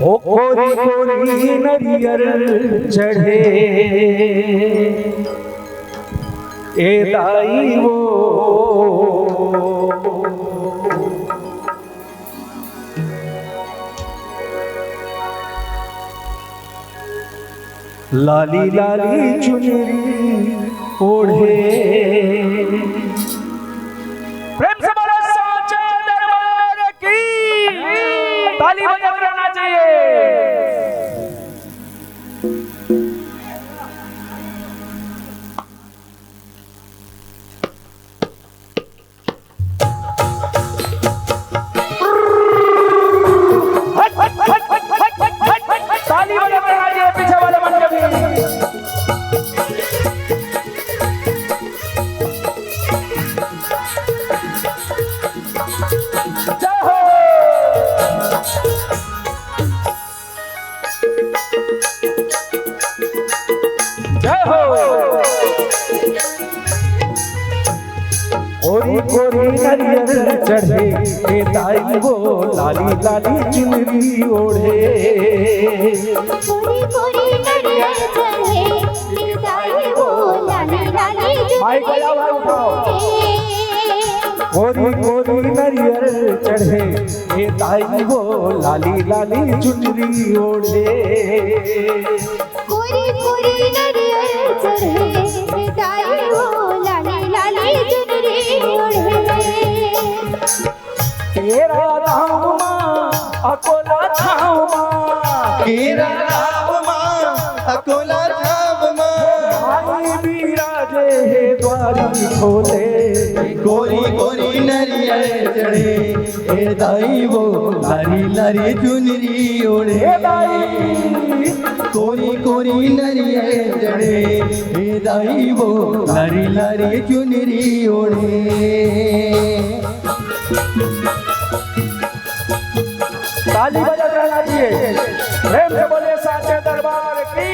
ओ कोरी कोरी नरियर चढ़े ए दाई वो लाली लाली चुनरी ओढ़े। प्रेम से बोलो साचे दरबार की ताली बजाते रहना चाहिए। ताली बजाते रहना चाहिए पीछे वाले मन के भी। कोरी कोरी नरियर चढ़े ए दाई वो लाली लाली चुनरी ओढ़े। कोरी कोरी नरियर चढ़े ए दाई वो लाली लाली चुनरी ओढ़े। कोरी कोरी नरियर चढ़े ए दाई वो लाली लाली चुनरी ओढ़े। कोरी कोरी नरियर चढ़े ए दाई वो लाली लाली चुनरी ओढ़े। तेरा राम माँ अकोला छाव माँ, तेरा राम माँ अकोला छाव माँ, आई बिराजे है द्वारी खोले। कोरी कोरी नरियर चढ़े ए दाई वो लारी लारी चुनरी ओढ़े। कोरी कोरी नरियर चढ़े ए दाई वो लारी लारी चुनरी ओढ़े। ताली बजाते रहना चाहिए। प्रेम से बोले साचे दरबार की।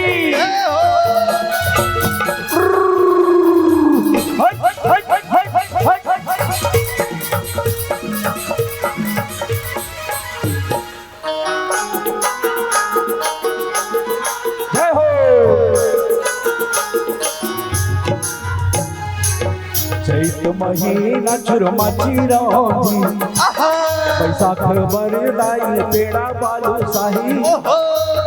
जय हो। चैत महीना चुरमा चिरौंधी, बैसाख बरदाई पेड़ा बालू शाही,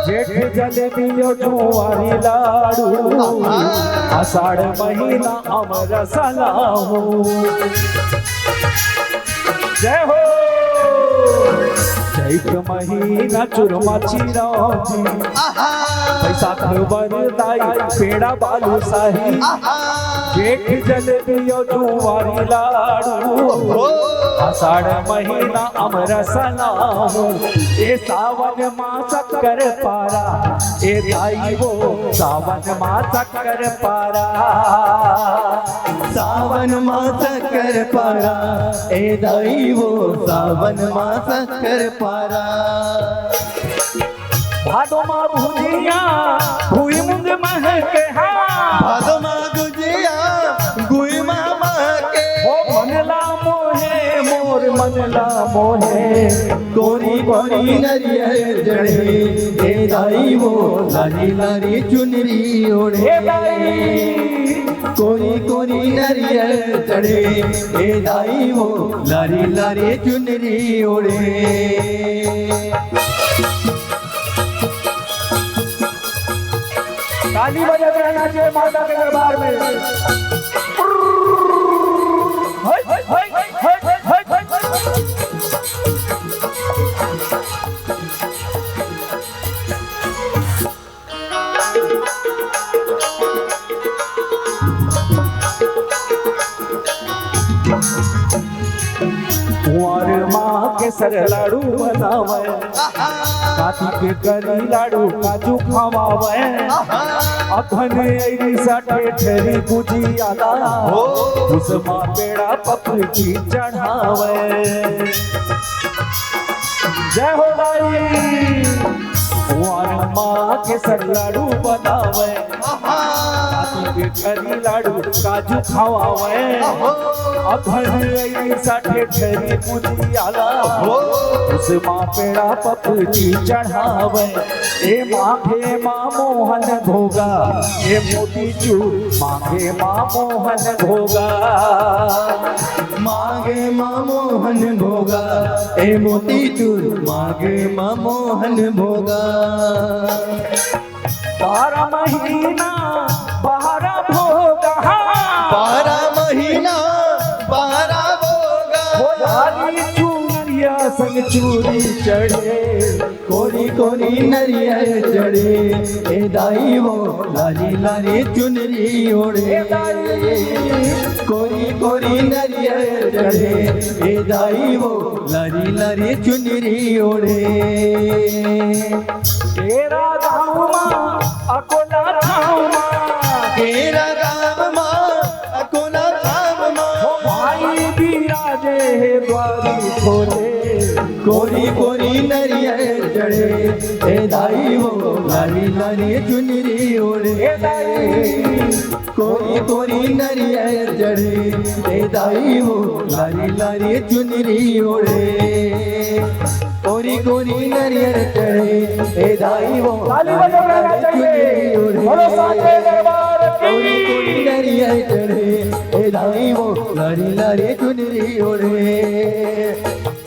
जेठ जलेबी जुआरी लाडू, आषाढ़ महीना अमर सलाहू। जय हो। चैत महीना चुरमा चिरौंधी, बैसाख बरदाई पेड़ा बालू शाही, जेठ जलेबी जुआरी लाडू, आषाढ़ महीना अमर सलाहू। ए सावन मास कर पारा ए दाई वो सावन मास कर पारा। सावन मास कर पारा ए दाई वो सावन मास कर पारा। भादो माँ भुजिया भूई मुंग महके, भादो माँ गुजिया गुई माँ महके, ओ मनला मोहे मोर मनला मोहे। कोरी कोरी नरियर चढ़े ए दाई वो लारी लारी चुनरी ओढ़े। कोरी कोरी नरियर चढ़े ए दाई वो लारी लारी चुनरी ओढ़े। ताली बजाते रहना चाहिए माता के दरबार में। कुंवर माँ के सर लाडू बनावे, काती के करी लाडू काजू खवावे, अखन ऐरी साठे ठेरी गुजियाला, उसमा पेड़ा पपड़ी चढ़ावे। जय हो भाई। कुंवर माँ के सर लाडू बनावे, काती के ठरी लाडू काजू खावावे अभंग साठी ठरी मुली आला उसमा पेड़ा पपची चढ़ावे ए माघे माँ मोहन भोगा ए मोती चूर माघे माँ मोहन भोगा मागे माँ मोहन भोगा ए मोती चूर मागे माँ मोहन भोगा 12 महीना 12 भोगा 12 महीना 12 भोगा हो लाली चूरिया संग चूरी चढ़े कोरी कोरी नरियर चढ़े ए दाई वो लाली लाली चुनरी ओढ़े कोरी कोरी नरियर चढ़े ए दाई वो लाली लाली चुनरी ओढ़े तेरा गाँव माँ अकोला गाँव माँ तेरा गाँव माँ अकोला गाँव माँ भाई बिराजे है द्वारी खोले कोरी कोरी नरियर चढ़े ए दाई वो लाली लाली चुनरी ओढ़े कोरी कोरी नरियर चढ़े ए दाई वो लाली लाली चुनरी ओढ़े कोरी कोरी नरियर चढ़े ए दाई वो ताली बजाना चाहिए बोलो साचे दरबार कोरी की कोरी नरियर चढ़े ए दाई वो लाली लाली चुनरी ओढ़े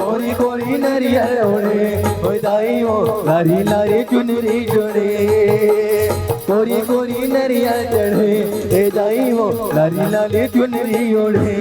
कोरी कोरी नरियर ओढ़े ओ दाई वो लारी लारी चुनरी जोड़े कोरी कोरी नरियर चढ़े ए दाई वो लारी लारी चुनरी ओढ़े